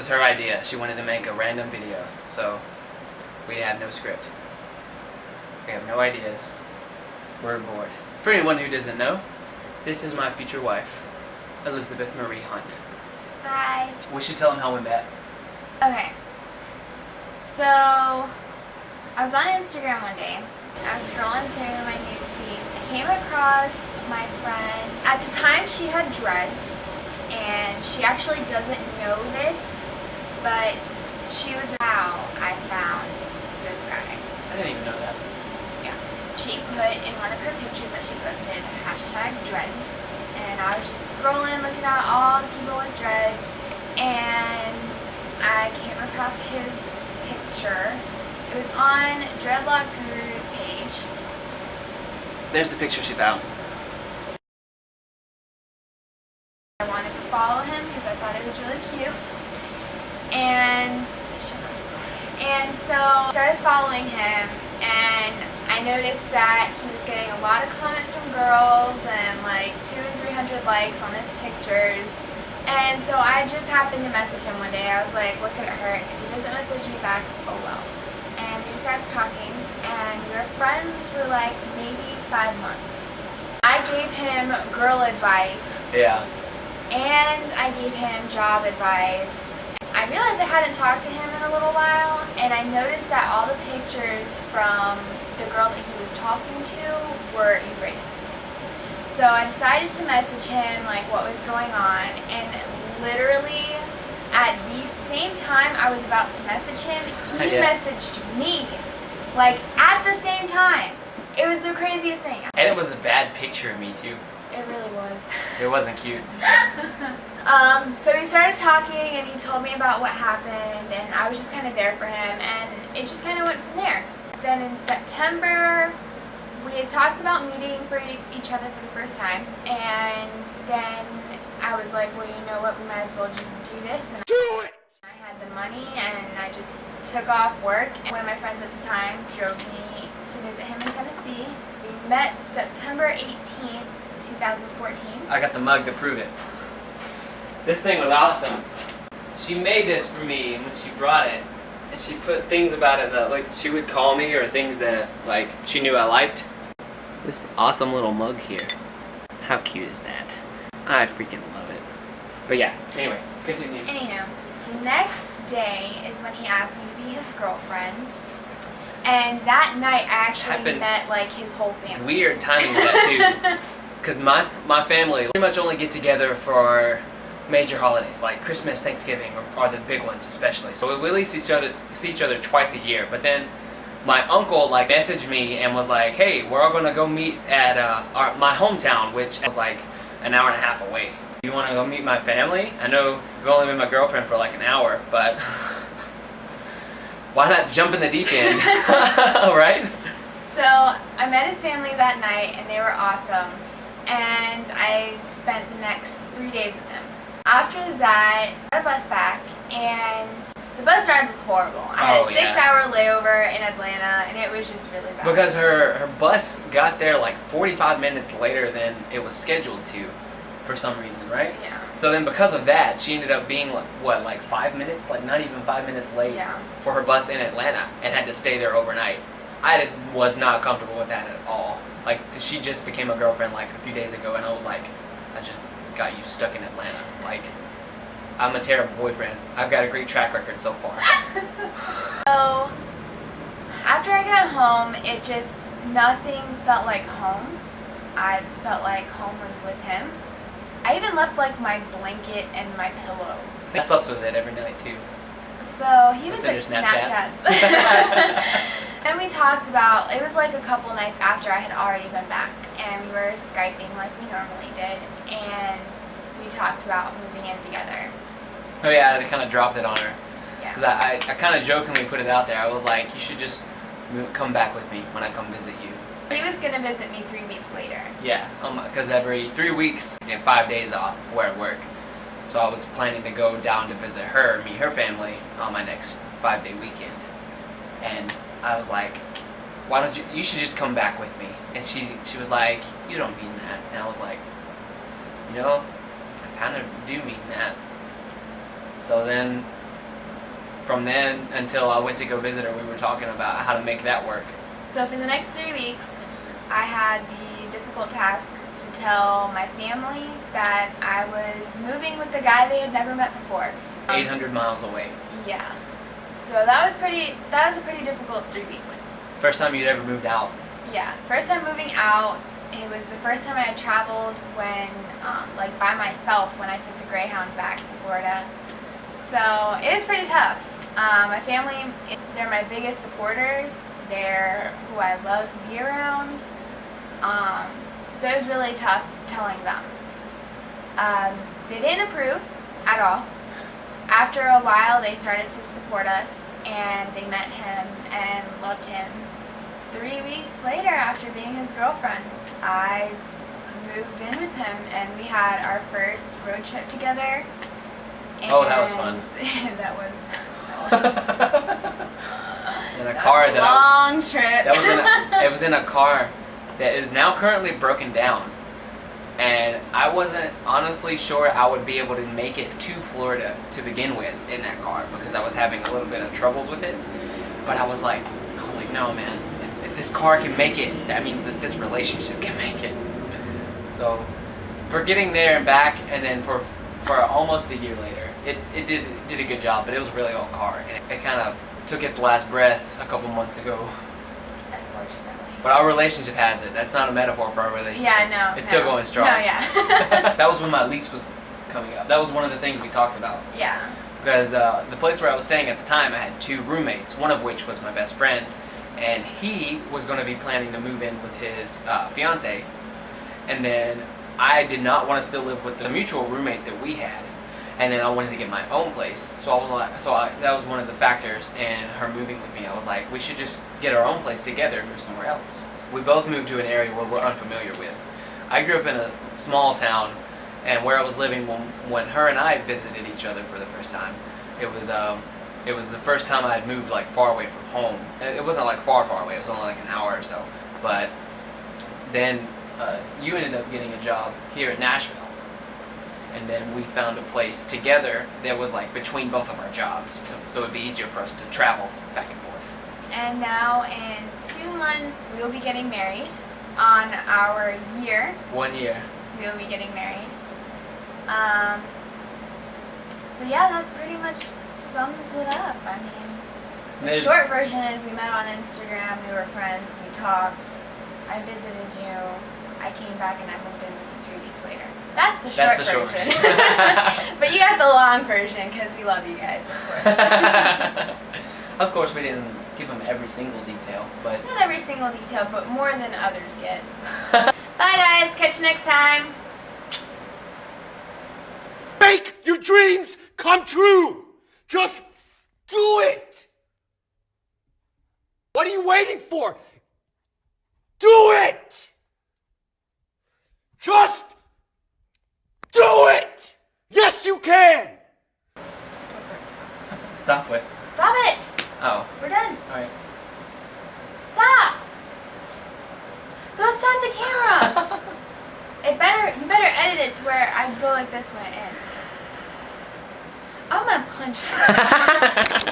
was her idea. She wanted to make a random video, so we have no script. We have no ideas. We're bored. For anyone who doesn't know, this is my future wife, Elizabeth Marie Hunt. Hi. We should tell them how we met. Okay. So, I was on Instagram one day. I was scrolling through my newsfeed. I came across my friend. At the time, she had dreads, and she actually doesn't know this, but she was how I found this guy. I didn't even know that. Yeah. She put in one of her pictures that she posted, #dreads, and I was just scrolling, looking at all the people with dreads, and I came across his picture. It was on Dreadlock Guru's page. There's the picture she found. I wanted to follow him because I thought it was really cute. And so I started following him, and I noticed that he was getting a lot of comments from girls and like 200 and 300 likes on his pictures. And so I just happened to message him one day. I was like, what could it hurt? If he doesn't message me back, oh well. And we just got to talking, and we were friends for like maybe 5 months. I gave him girl advice. Yeah. And I gave him job advice. I realized I hadn't talked to him in a little while, and I noticed that all the pictures from the girl that he was talking to were erased. So I decided to message him like what was going on, and literally at the same time I was about to message him, he messaged me, like at the same time. It was the craziest thing. And it was a bad picture of me too. It really was. It wasn't cute. So we started talking, and he told me about what happened, and I was just kind of there for him, and it just kind of went from there. Then in September, we had talked about meeting for each other for the first time, and then I was like, well, you know what, we might as well just do this. And do it! I had the money, and I just took off work, and one of my friends at the time drove me to visit him in Tennessee. We met September 18th, 2014. I got the mug to prove it. This thing was awesome. She made this for me when she brought it, and she put things about it that like she would call me, or things that like she knew I liked. This awesome little mug here. How cute is that? I freaking love it. But yeah, anyway, continue. Anywho, the next day is when he asked me to be his girlfriend. And that night I actually met like his whole family. Weird timing with that too. Because my family pretty much only get together for major holidays like Christmas, Thanksgiving are the big ones especially. So we only see each other twice a year. But then my uncle like messaged me and was like, hey, we're all gonna go meet at my hometown, which was like an hour and a half away. You wanna go meet my family? I know you've only been my girlfriend for like an hour, but why not jump in the deep end? Right? So I met his family that night, and they were awesome. And I spent the next 3 days with him. After that, I got a bus back, and the bus ride was horrible. I had a 6-hour layover in Atlanta, and it was just really bad. Because her bus got there like 45 minutes later than it was scheduled to, for some reason, right? Yeah. So then because of that, she ended up being like, what, like 5 minutes? Like not even 5 minutes late for her bus in Atlanta, and had to stay there overnight. I was not comfortable with that at all. Like, she just became a girlfriend like a few days ago, and I was like, I just got you stuck in Atlanta. Like, I'm a terrible boyfriend. I've got a great track record so far. So, after I got home, nothing felt like home. I felt like home was with him. I even left like my blanket and my pillow. I slept with it every night too. So he was like Snapchats. And we talked about, it was like a couple nights after I had already been back, and we were Skyping like we normally did, and we talked about moving in together. Oh yeah, I kind of dropped it on her. Yeah. Because I kind of jokingly put it out there. I was like, you should just come back with me when I come visit you. He was going to visit me 3 weeks later. Yeah, because every 3 weeks I get 5 days off where I work. So I was planning to go down to visit her, meet her family on my next 5-day weekend. And I was like, why don't you should just come back with me. And she was like, you don't mean that. And I was like, you know, I kind of do mean that. So then from then until I went to go visit her, we were talking about how to make that work. So for the next 3 weeks, I had the difficult task to tell my family that I was moving with a guy they had never met before. 800 miles away. Yeah. So that was a pretty difficult 3 weeks. It's the first time you'd ever moved out. Yeah, first time moving out. It was the first time I had traveled when, like by myself when I took the Greyhound back to Florida. So it was pretty tough. My family, they're my biggest supporters. They're who I love to be around. So it was really tough telling them. They didn't approve at all. After a while, they started to support us, and they met him and loved him. 3 weeks later, after being his girlfriend, I moved in with him, and we had our first road trip together. And oh, that was fun. that was in a car that long trip. It was in a car that is now currently broken down, and I wasn't honestly sure I would be able to make it to Florida to begin with in that car because I was having a little bit of troubles with it. But I was like, no, man. If this car can make it, that means that this relationship can make it. So, for getting there and back, and then for almost a year later, it did a good job. But it was a really old car, and it kind of took its last breath a couple months ago. Unfortunately. But our relationship has it. That's not a metaphor for our relationship. Yeah, no. It's still going strong. No, yeah. That was when my lease was coming up. That was one of the things we talked about. Yeah. Because the place where I was staying at the time, I had 2 roommates, one of which was my best friend. And he was going to be planning to move in with his fiance. And then I did not want to still live with the mutual roommate that we had. And then I wanted to get my own place. So that was one of the factors in her moving with me. I was like, we should just get our own place together and move somewhere else. We both moved to an area where we're unfamiliar with. I grew up in a small town, and where I was living when her and I visited each other for the first time, it was the first time I had moved like far away from home. It wasn't like far away. It was only like an hour or so. But then you ended up getting a job here in Nashville. And then we found a place together that was like between both of our jobs, so it'd be easier for us to travel back and forth. And now in 2 months, we'll be getting married. On our year. 1 year. We'll be getting married. So yeah, that pretty much sums it up. I mean, the short version is we met on Instagram, we were friends, we talked, I visited you, I came back and I moved in with you 3 weeks later. That's the short version. But you got the long version because we love you guys, of course. Of course, we didn't give them every single detail, but... Not every single detail, but more than others get. Bye guys, catch you next time. Make your dreams come true! Just do it! What are you waiting for? Do it! Just do it! Yes, you can! Stop it. Stop it! Oh. We're done. Alright. Stop! Go stop the camera! You better edit it to where I go like this when it ends. I'm gonna punch you.